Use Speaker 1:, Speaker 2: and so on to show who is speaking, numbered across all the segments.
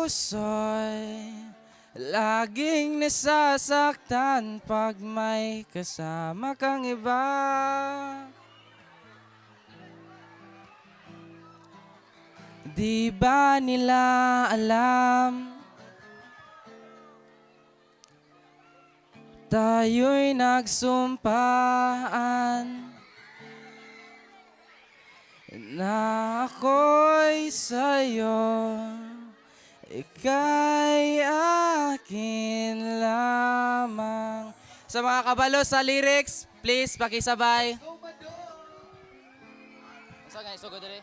Speaker 1: puso'y laging nasasaktan pag may kasama kang iba. Di ba nila alam tayo'y nagsumpaan na ako'y sa'yo, ika'y akin lamang. Sa mga kabalo sa lyrics, please pakisabay. Sa nga isugod diri.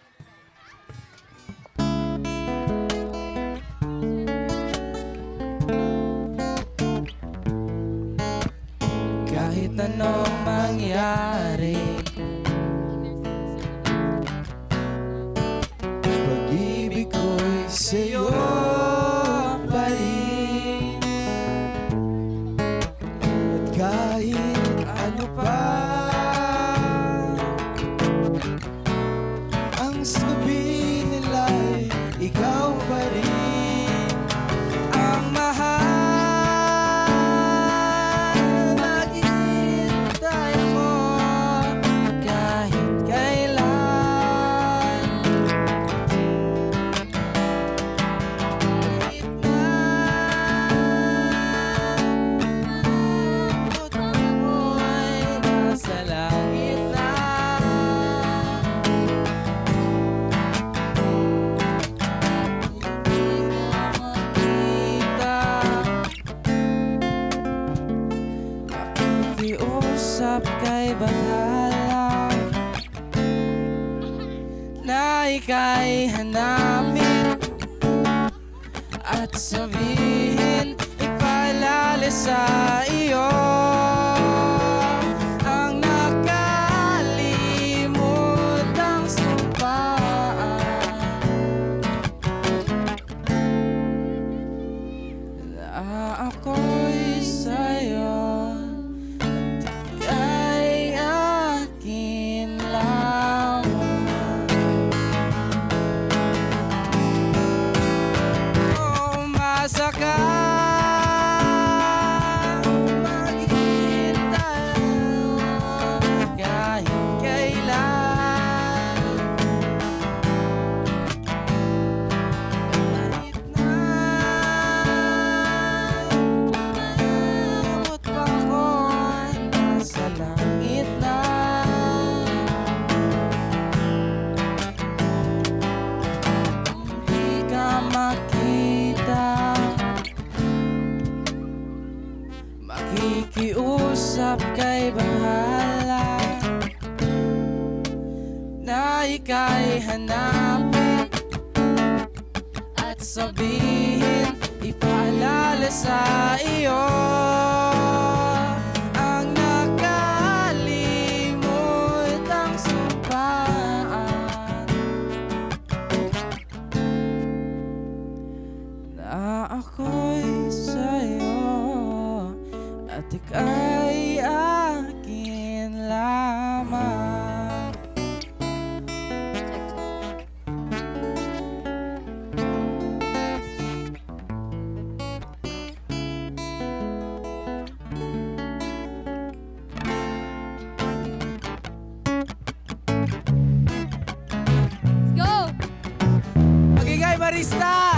Speaker 1: Kahit anong mangyari, pag-ibig ko'y sa'yo pa rin. At kahit ano pa ang sabihin nila'y ikaw pa rin ang mahal. Maghihintay mo kahit kailan. Kahit na puto mo'y nasa langit na. Makikiusap kay Bathala na ika'y hanapin at sabihin, ipaalala sa iyo ang nakalimutan sumpaan na ako'y sa'yo at ika'y akin lamang. Umasa ka, maghihintay kahit kailan. Kahit na umabot pa ako'y nasa langit na. Di ka makita, makikiusap kay Bathala na ika'y hanapin at sabihin, ipaalala sa iyo ang nakalimutang sumpaan na ako'y sa'yo at ika'y akin lamang.
Speaker 2: Go!
Speaker 1: Magigay barista!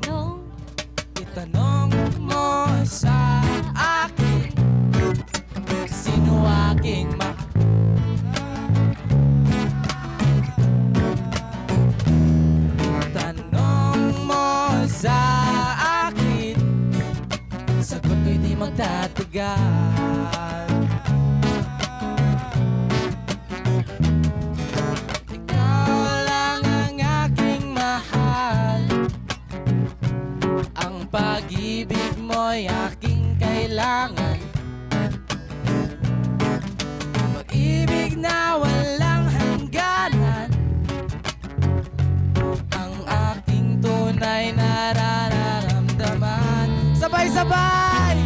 Speaker 2: No.
Speaker 1: Itanong mo sa akin, sino aking tanong mo sa akin, sagot ko'y di magtatagal. Ikaw lang ang aking mahal, ang pag-ibig mo'y aking kailangan. Pag-ibig na walang hangganan, ang aking tunay na nararamdaman. Sabay-sabay!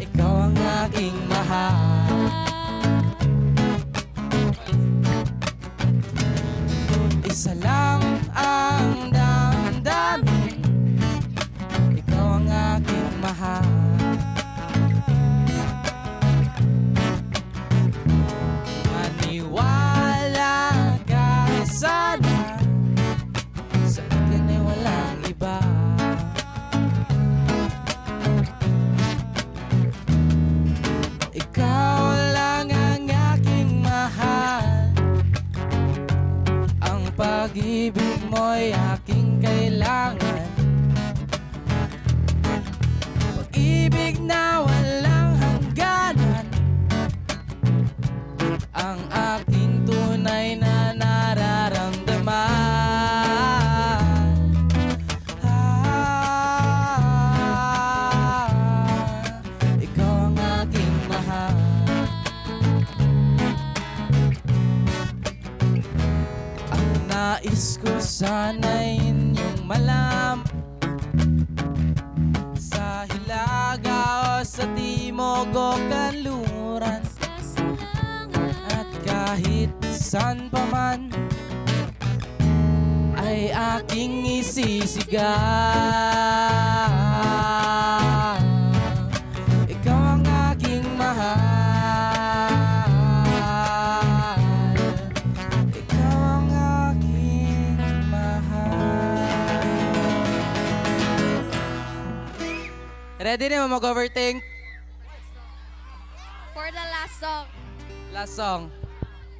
Speaker 1: Ikaw ang aking mahal. Sana'y inyong malam sa Hilaga o sa Timog o Kanluran, at kahit saan pa man ay aking isisigaw. Ikaw ang aking mahal, ikaw ang aking mahal. Ready na mo mag-overthink?
Speaker 2: For the last song.
Speaker 1: Last song.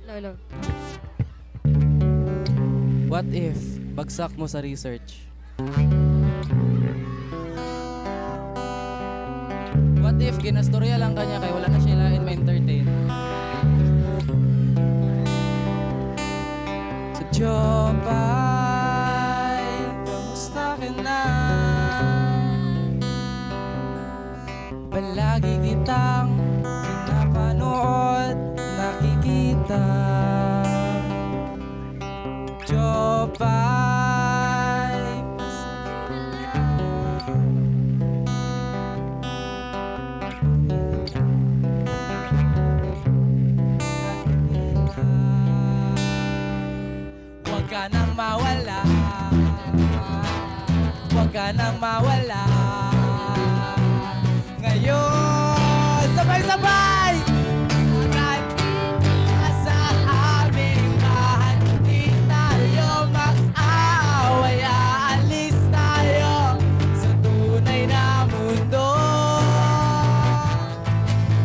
Speaker 2: Lolo.
Speaker 1: What if bagsak mo sa research? What if ginastorya lang kanya kay wala na siya lain ma-entertain? Jopay, kamusta ka na? Palagi kitang pinapanood, nakikita. Jopay, huwag ka nang mawala, huwag ka nang mawala. Ngayon, sabay-sabay! Sa aming bahay, di tayo mag-aaway, aalis tayo sa tunay na mundo.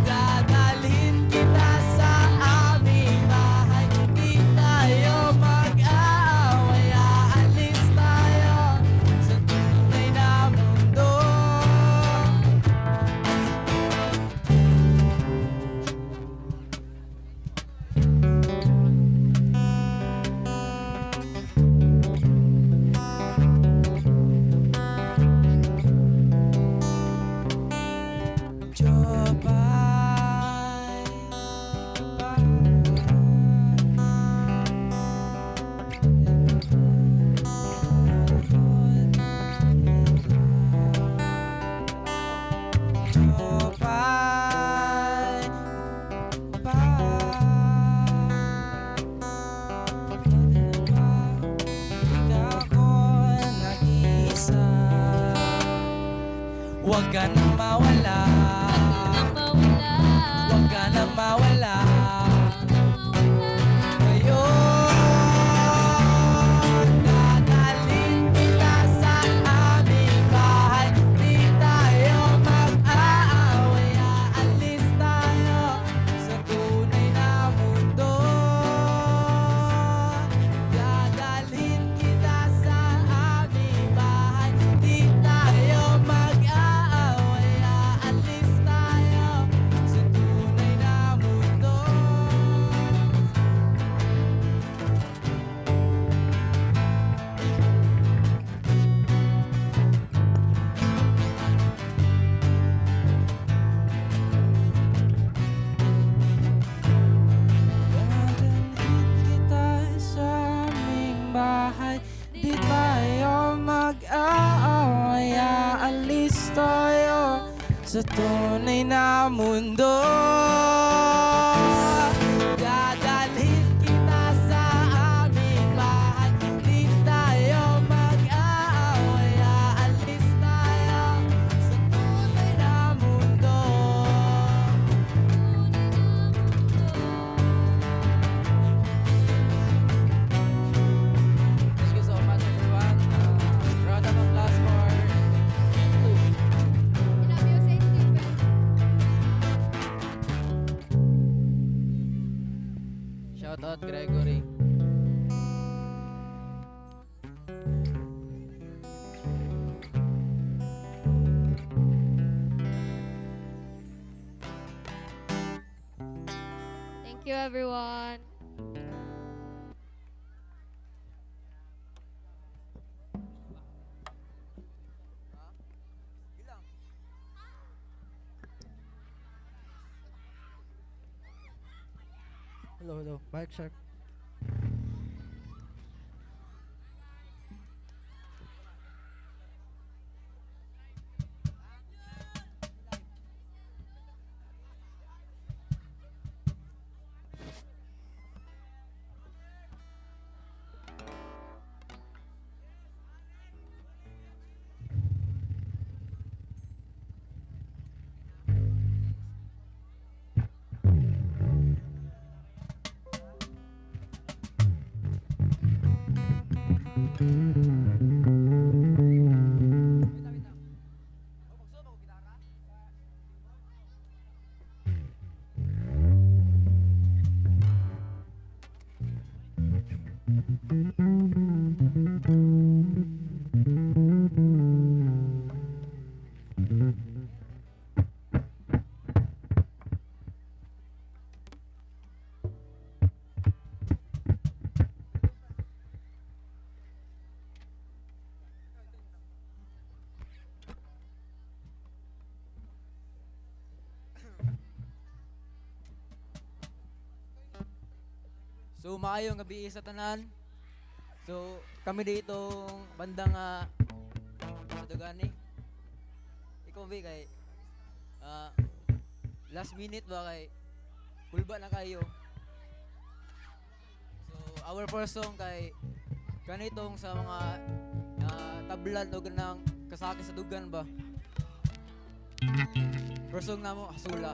Speaker 1: Dadalhin kita sa aming bahay, di tayo mag-aaway, aalis tayo sa tunay na mundo. Huwag ka nang mawala, huwag ka nang mawala. Ngayon, dadalhin kita sa aming bahay, di tayo mag-aaway, aalis tayo sa tunay na mundo. Dadalhin kita sa aming bahay, di tayo mag-aaway, aalis tayo sa tunay na mundo. Dadalhin kita sa aming bahay, di tayo mag-aaway, aalis tayo sa tunay na mundo. Dadalhin kita sa aming bahay, di tayo mag-aaway, aalis tayo sa tunay na mundo. Thank you so much, everyone. Round of applause for
Speaker 2: Music, Stephen.
Speaker 1: shout out Gregory.
Speaker 2: Thank you, everyone.
Speaker 3: Hello, hello. Mic check.
Speaker 1: So maayong gabi sa tanan. So kami dito bandang sa Dugani. Ikaw ba kay last minute ba kay bulba na kayo. So our first song kay kanitong sa mga tablan o ganang kasaki sa dugan ba. First song namo Hasula.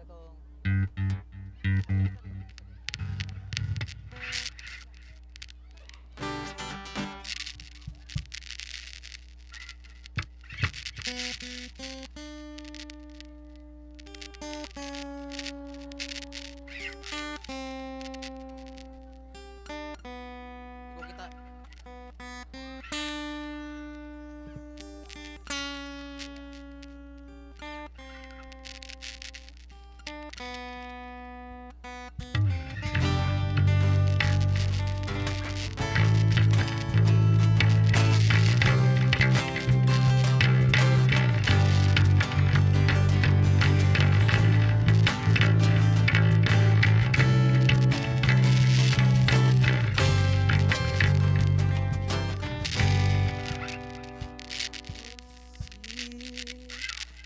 Speaker 1: itong kung kita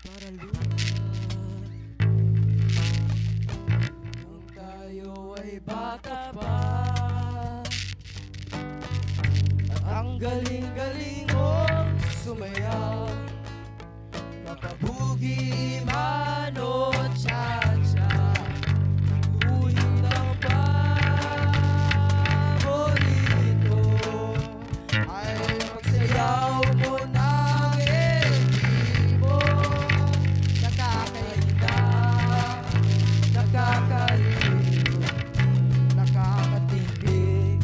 Speaker 1: para lupa nung tayo ay bata pa at ang galing-galing mong sumayaw mapabugi man o tsa-tsa ngunit ang paborito ay pagsayaw mo ng ekipo nakakainda nakakalito nakakatindig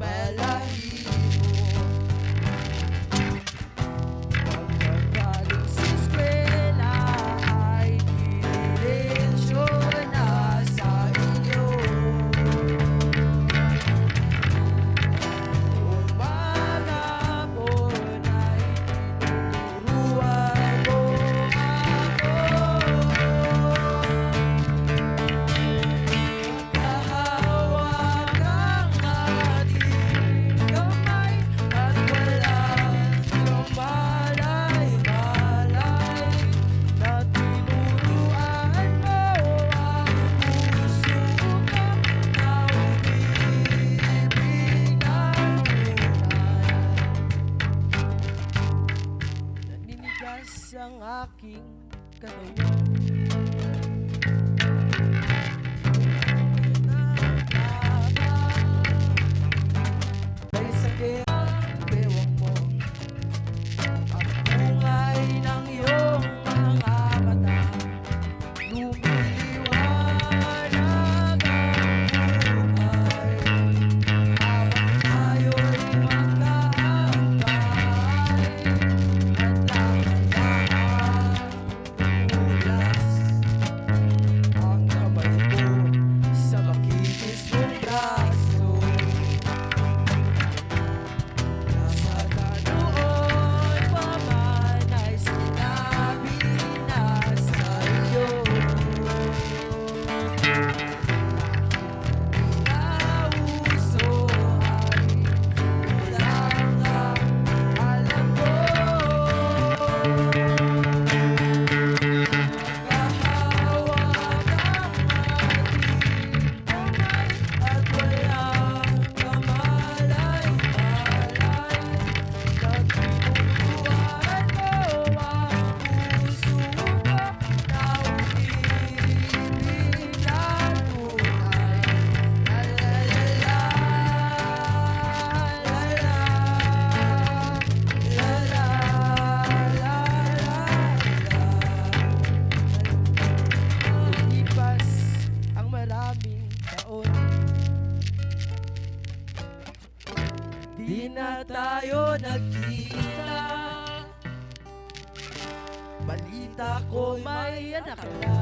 Speaker 1: balahibo pagkagaling sa eskwela ay diretsyon na sa inyo umaga po na'y tinuturuan mo ako kahawak ang ating kamay at walang kamalay-malay na tinuruan mo ang puso ko na umibig ng tunay naninigas ang aking katawan may sakit ang bewang mo at bungay ng iyong mga mata lumiliwanag ang buhay habang tayo'y magkaambay at lakad-lakad ulas ang kamay ko sa makinis mong braso nasa noon pa man ay sinabi na sa'yo nauso ay kulang ang alam ko kahawak ang ating kamay at walang kamalay-malay na tinuturuan mo ang puso ko na umibig ng tunay lumipas ang maraming taon di na tayo nagkita balita ko may anak ka na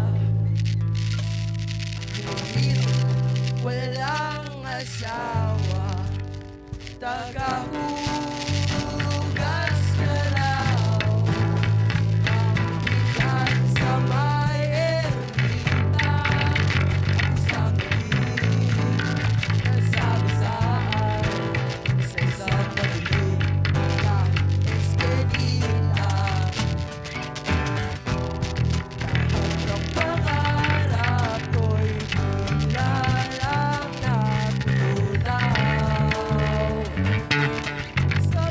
Speaker 1: ngunit walang asawa tagahugas ka raw mabigat sa may ermita ang isang nasagasaan sa isang madilim na eskinita lahat ng pangarap ko'y bigla lang natunaw sa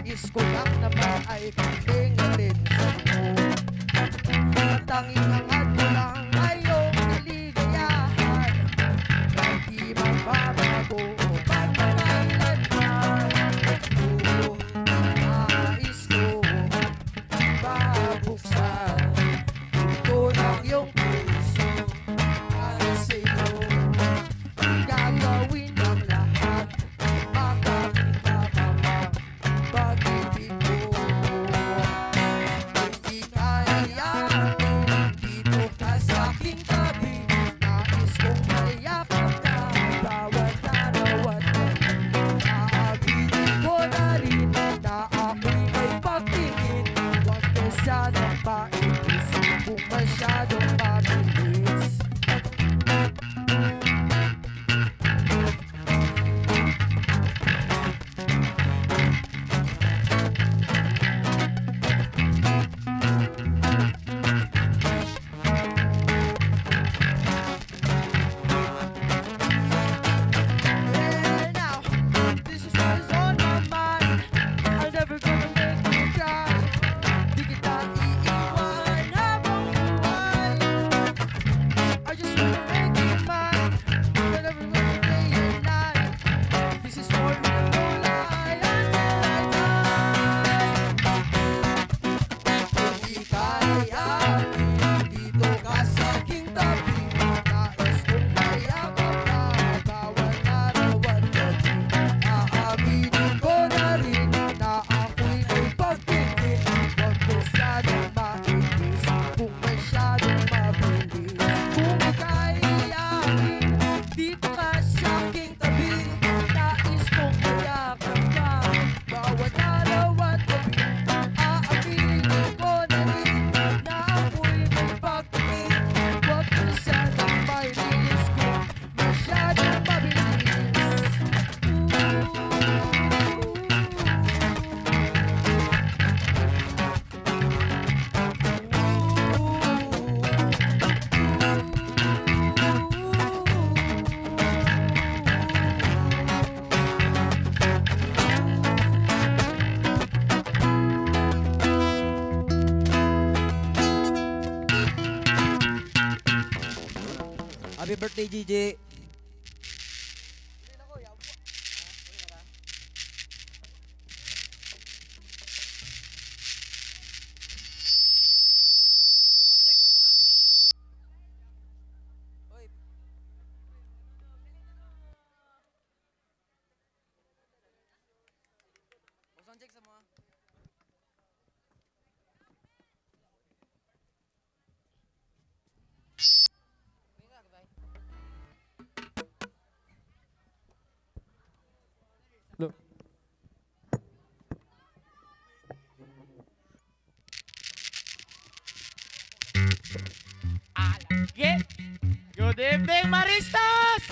Speaker 3: Nais ko lang naman ay katingalin sa'yo. Ang tanging angat mo lang ay iyong kaligayahan na di magbabago pagkakailanman. Oo, nais ko mabuksan ito ng iyong puso para sa'yo. Gagawin ang lahat makakita ka mang pag-ibig ko. Hindi kayayanin dito ka sa aking tabi. Nais kong mayakap ka bawat araw at gabi. Aaminin ko na rin na ako'y may pagtingin. Huwag ka sanang painis kung masyadong mabilis. Yeah, now, this is what is on my mind. I'm never gonna make you cry. Di kita iiwan habang buhay. I just wanna make you mine. I'm never gonna play your line. This is for real, no lie until I die. Hindi kayayanin dito ka sa aking tabi. Nais kong mayakap ka bawat araw at gabi. Aaminin ko na rin na ako'y may pagtingin. Huwag ko sanang mainis kung masyadong mabilis. Kung kayayanin dito ka sa aking tabi. Nais kong mayakap ka bawat araw at gabi. Aaminin ko na rin na ako'y may pagtingin. Huwag ko sanang mainis kung masyadong mabilis.
Speaker 1: Happy birthday, GG. Check sa mga.
Speaker 4: Good evening, Maristas!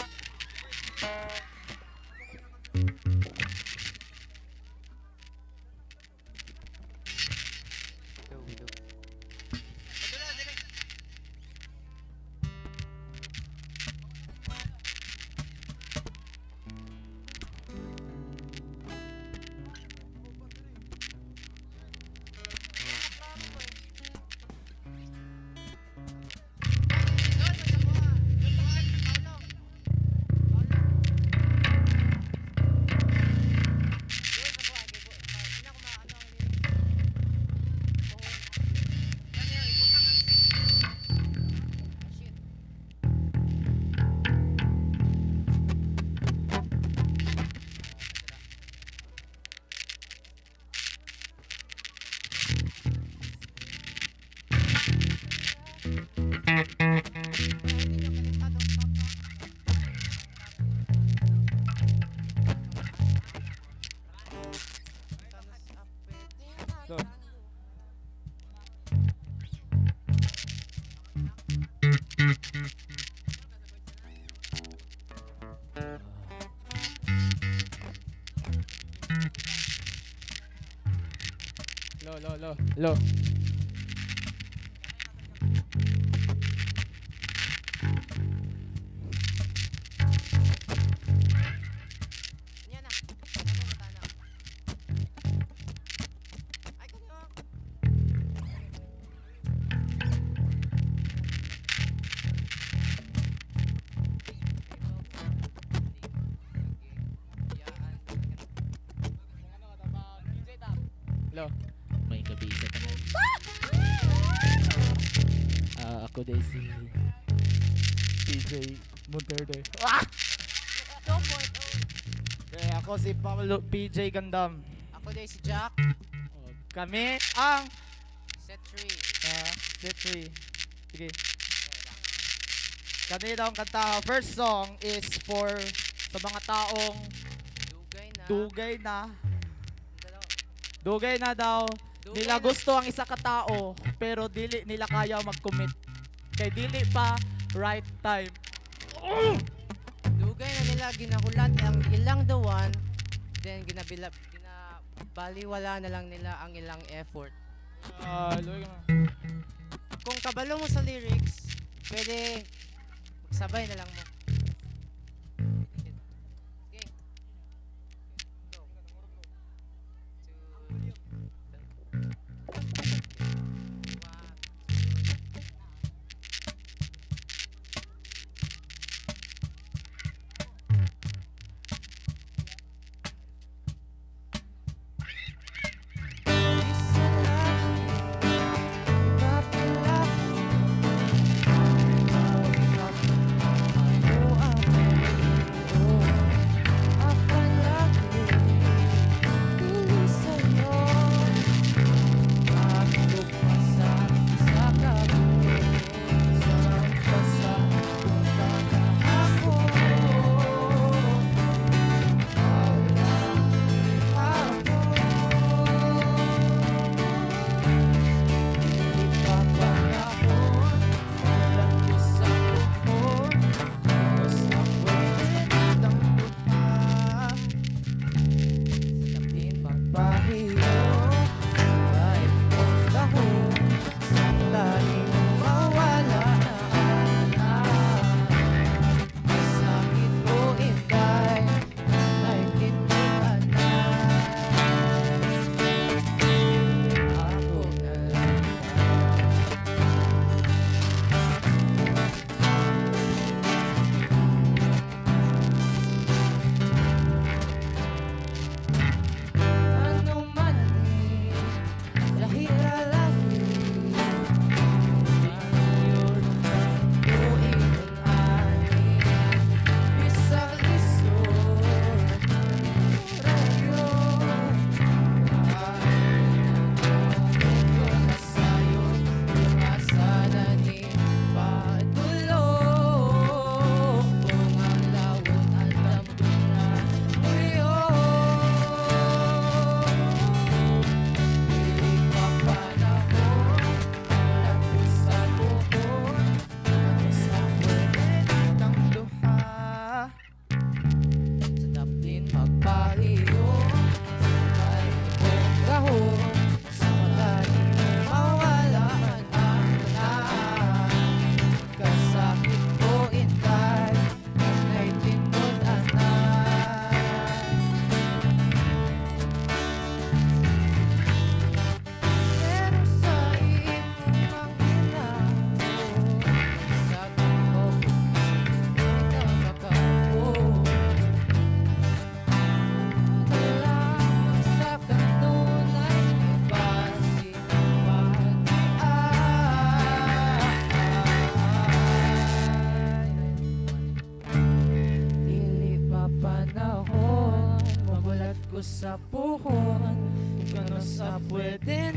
Speaker 5: Lo.
Speaker 4: Hello. May gabi sa tanan. Ako din si PJ Monterde. Okay, ako si Pablo PJ Gandam.
Speaker 1: Ako din si Jack.
Speaker 4: Kami ang
Speaker 1: Set 3.
Speaker 4: set 3. Sige. Kanina ang kanta. First song is for sa mga taong
Speaker 1: Dugay na.
Speaker 4: dugay na daw.
Speaker 1: Dugay
Speaker 4: Nila
Speaker 1: na.
Speaker 4: gusto ang isa ka tao pero dili nila kaya mag-commit. Kay dili pa right time.
Speaker 1: Dugay na nila ginahulat ang ilang dawan. Then ginabaliwala na lang nila ang ilang effort.
Speaker 4: Luwi ka na.
Speaker 1: Kung kabalo mo sa lyrics, pwede magsabay na lang mo. Okay. Go.
Speaker 3: 'Di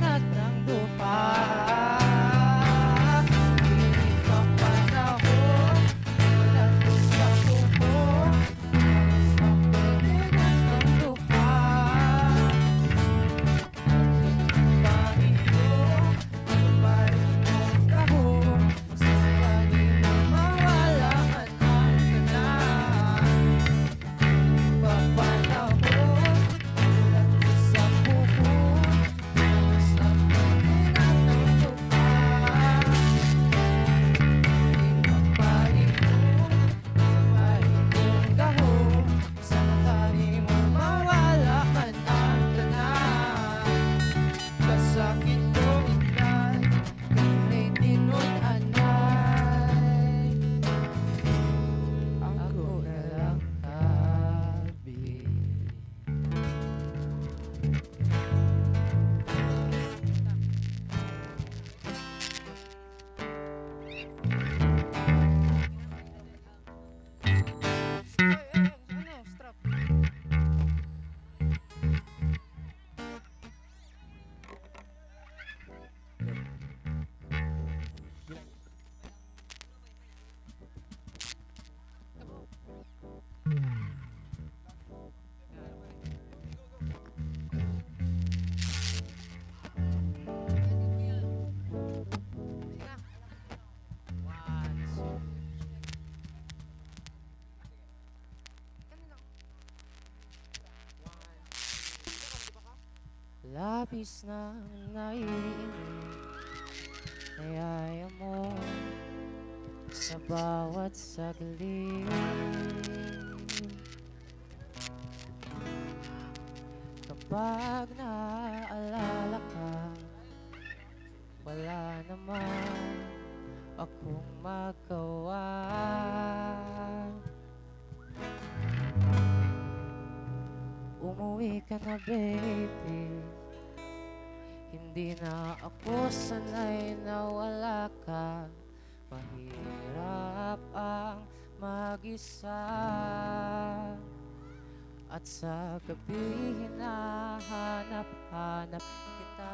Speaker 5: Labis na naiinip Nayaya mo Sa bawat saglit Kapag naaalala ka Wala naman akong magawa Umuwi ka na baby Hindi na ako sanay na wala ka Mahirap ang mag-isa At sa gabi hinahanap-hanap kita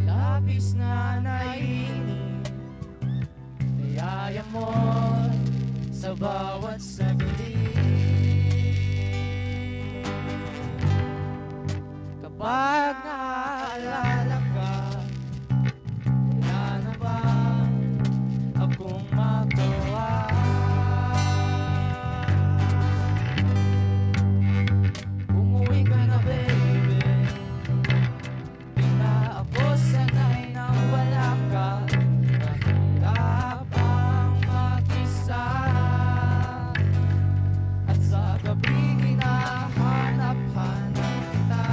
Speaker 5: Labis na naiinip Nayaya mo sa bawat saglit Kapag naaalala ka Wala na ba akong magawa Umuwi ka na baby Di na ako sanay na wala ka Mahirap ang mag-isa At sa gabi hinahanap-hanap kita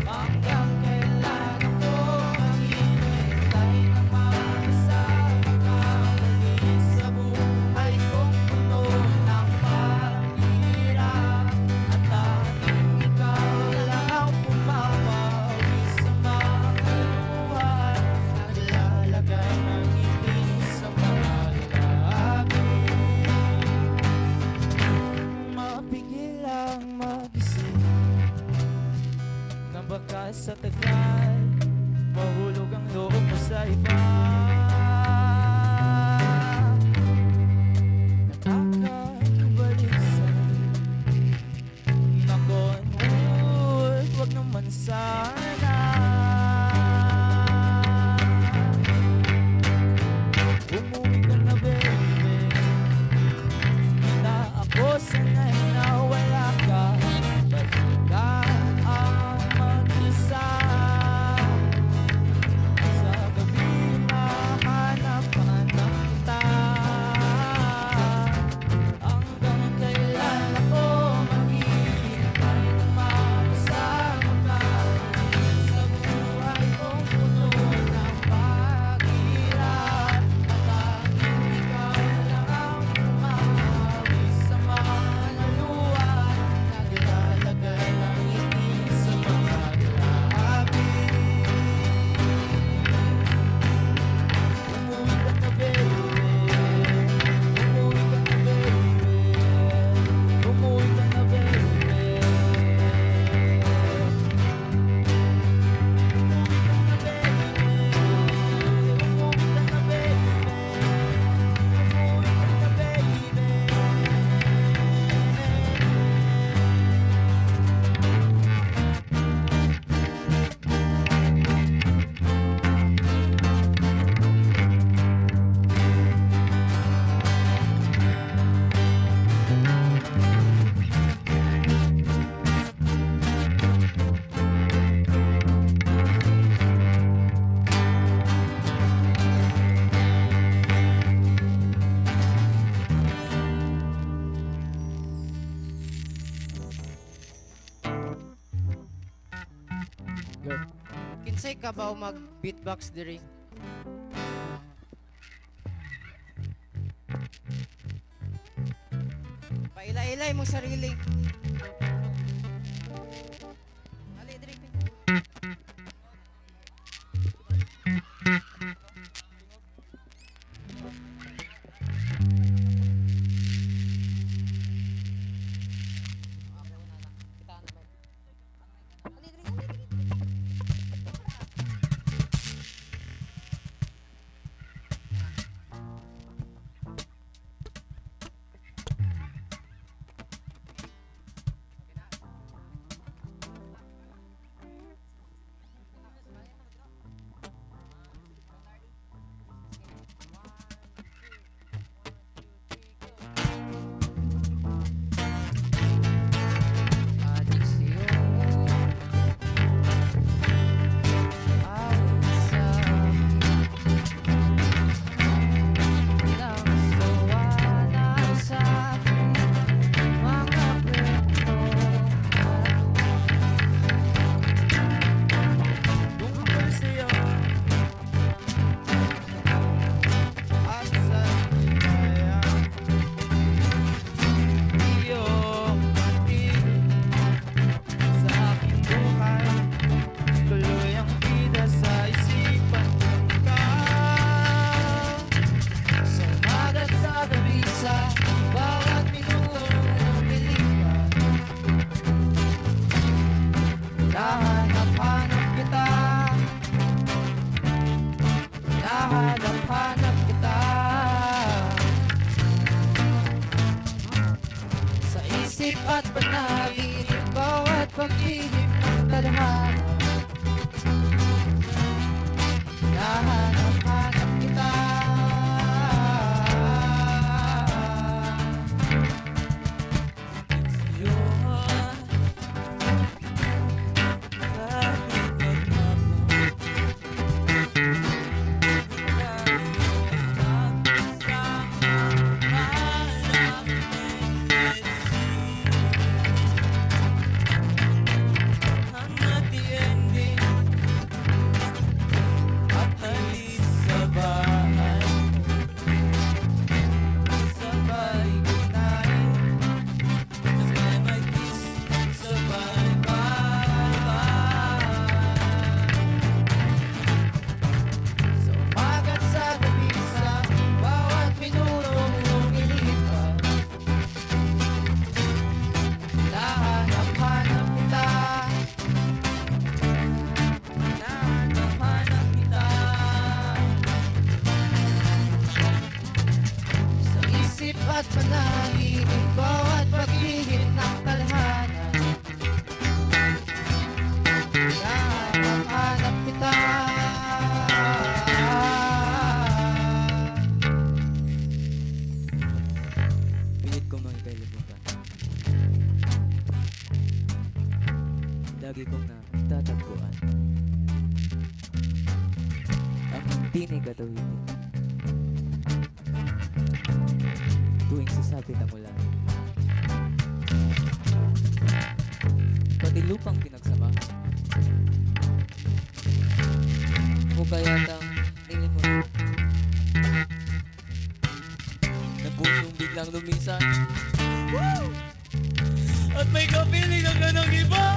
Speaker 5: Hanggang kailan ako maghihintay na makasama ka Lagi sa buhay kong puno ng paghihirap At tanging ikaw lang ang pumapawi sa mga luha Naglalagay ng ngiti sa mga labi Mapigil ang mag-isip Na baka sa tagal Mahulog ang loob mo sa iba Nakakabalisan Nako, wag naman sana Umuwi ka na baby Di na ako sanay na wala ka Ba't ka ang mag-isa Sa gabi mahanap-hanap kita Hanggang kailan ako maghihintay na makasama ka Sa buhay kong puno ng paghirap At tanging ikaw lang ang pumapawi sa mga luha Naglalagay ng ngiti sa mga labi Umuwi ka na baby Umuwi ka na baby Umuwi ka na baby Kinsay ka ba mag-beatbox diri? Paila-ilay mo sarili. Ali diri. at panaginip bawat paglihit ng tadhana. Hinahanap kita.
Speaker 1: Pilit ko mga kaibigan. Lagi kong natatagpuan ang tinig at awitin tuwing sasapit ang ulan. Pati lupang pinagsamahan o kayatang nilimutan na pusong biglang lumisan at may kapiling na ganang iba.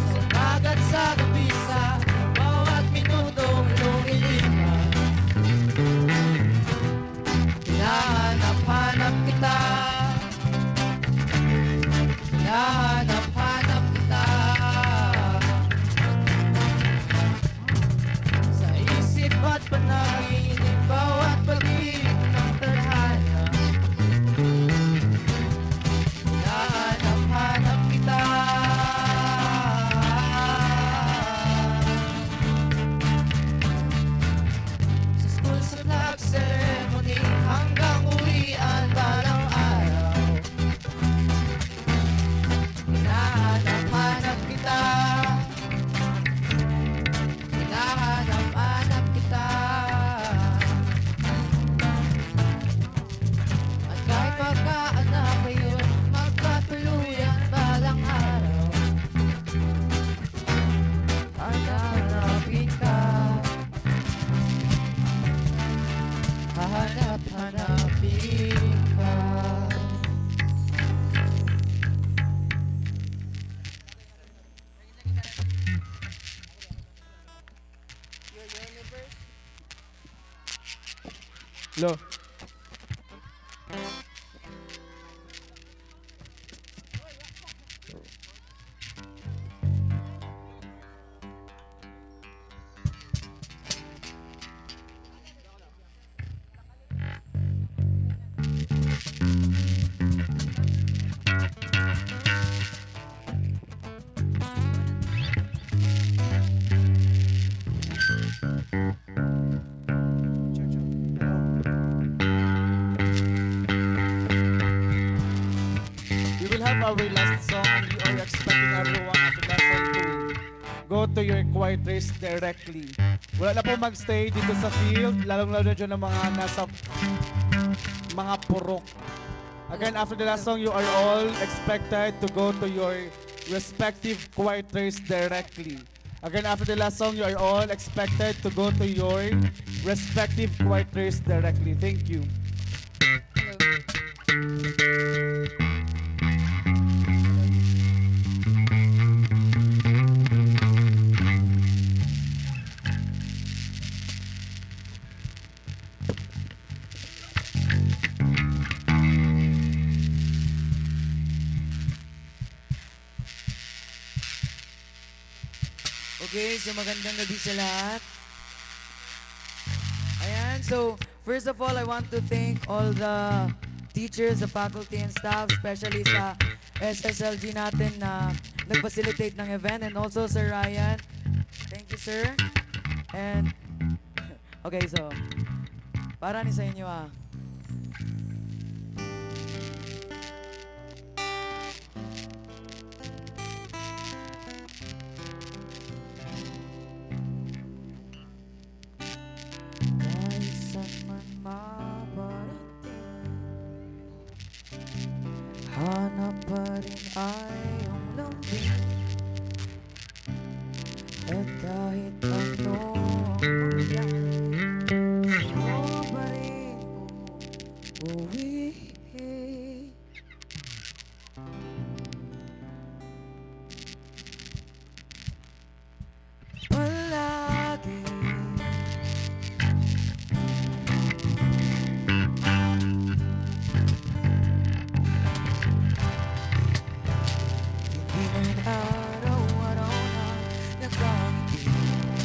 Speaker 5: Sa dagat sa gabi sa bawat minutong lumilipas, hinahanap-hanap kita. Hinahanap-hanap kita. Sa isip at panaginip bawat pag-ibig ng tadhana. Hinahanap-hanap kita. Sa school, sa flag ceremony, hanggang uwian balang araw. Hinahanap-hanap kita. Hinahanap-hanap kita. At kahit magkaanak kayo, magkatuluyan balang araw. Hanap-hanapin ka. Hahanap-hanapin ka.
Speaker 3: Lo. We will have our last song and we are expecting everyone at the lesson to go to your quiet race directly. Wala na po magstay dito sa field, lalong-lalo na dyan ng mga nasa mga purok. Again, after the last song, you are all expected to go to your respective quiet race directly. Again, after the last song, you are all expected to go to your respective quiet race directly. Thank you.
Speaker 6: Okay, so magandang gabi sa lahat. Ayan, so first of all, I want to thank all the teachers, the faculty and staff, especially sa SSLG natin na nag-facilitate ng event, and also Sir Ryan. Thank you, sir. And, okay, so, para ni sa inyo ah. Kahit saan man maparating, hanap pa rin ay ang lambing. At kahit ano ang mangyari, sa'yo pa rin uuwi. Palagi hindi man araw-araw na nagkangiti.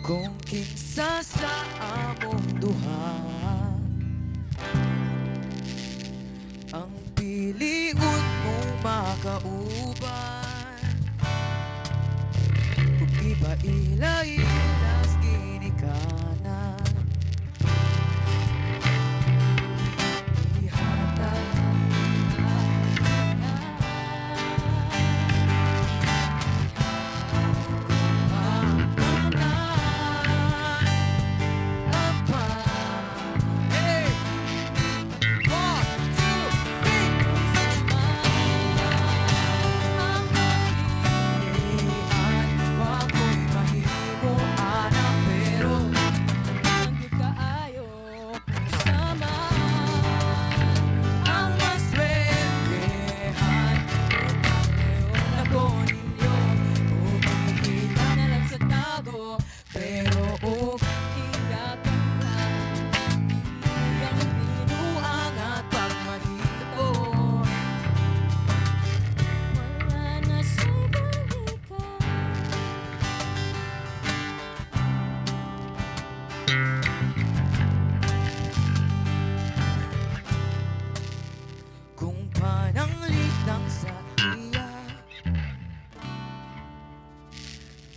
Speaker 6: Kung kinsa sa among duha ang piliun mong makauban, ug iba ila-ilas ginikanan, ihatag pero og iyakang na iyang binuang at pagmahimo.
Speaker 2: Wala na siya'y balikan.
Speaker 6: Kung pananglit lang sa iya,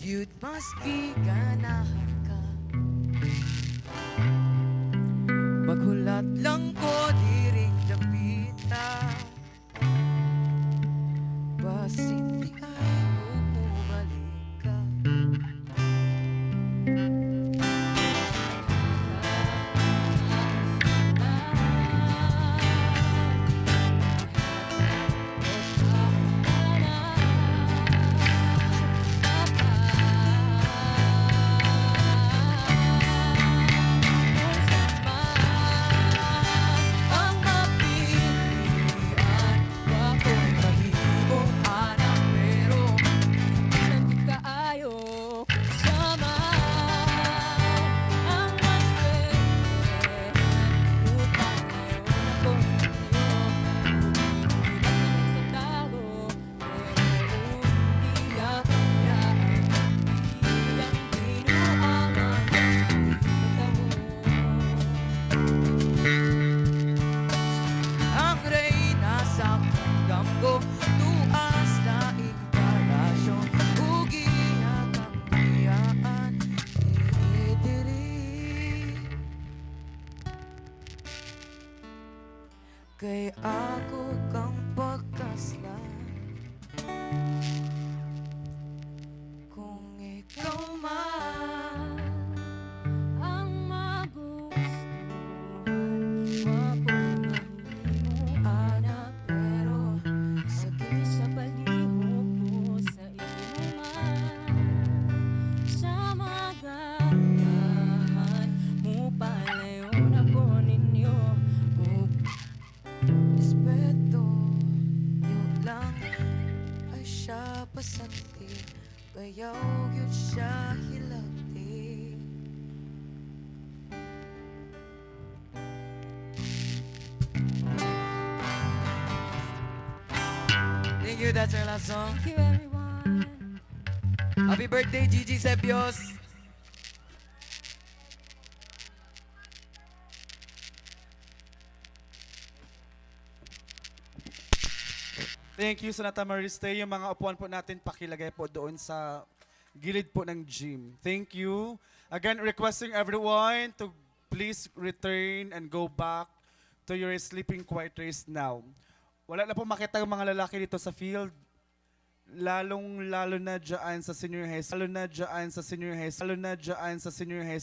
Speaker 6: you'd maski ganahan ka. Maghulat lang ko diring dapita, basin di ay bumalik ka. Ang mapilian, wako'y mahimong anak, pero
Speaker 2: Hindi kaayo kasama ang maswerte upang ngayon ako ninyo ulat sa tago, pero iyak niya iyang binuangan
Speaker 6: ang reyna sa kingdom ko, tuas na palasyo, ug iyang biyaan diri. Kay ako kang pagkaslan, kung ikaw man
Speaker 2: ang magustuhan, wako'y mahimong anak, pero sakit sa palihog ko sa iyo man. Sa magagahan mo palayon ako ninyo, ug
Speaker 6: respeto, yun lang ay siya pasakti, bayaw yun siya hilakti. Thank you, that's our last song.
Speaker 2: thank you everyone.
Speaker 6: Happy birthday, Gigi Sepios.
Speaker 7: Thank you, Sonata Mariste. Yung mga upuan po natin, pakilagay po doon sa gilid po ng gym. Thank you. Again, requesting everyone to please return and go back to your sleeping quarters now. Wala na po makita ang mga lalaki dito sa field. Lalo na dyan sa senior high school. Lalo na dyan sa senior high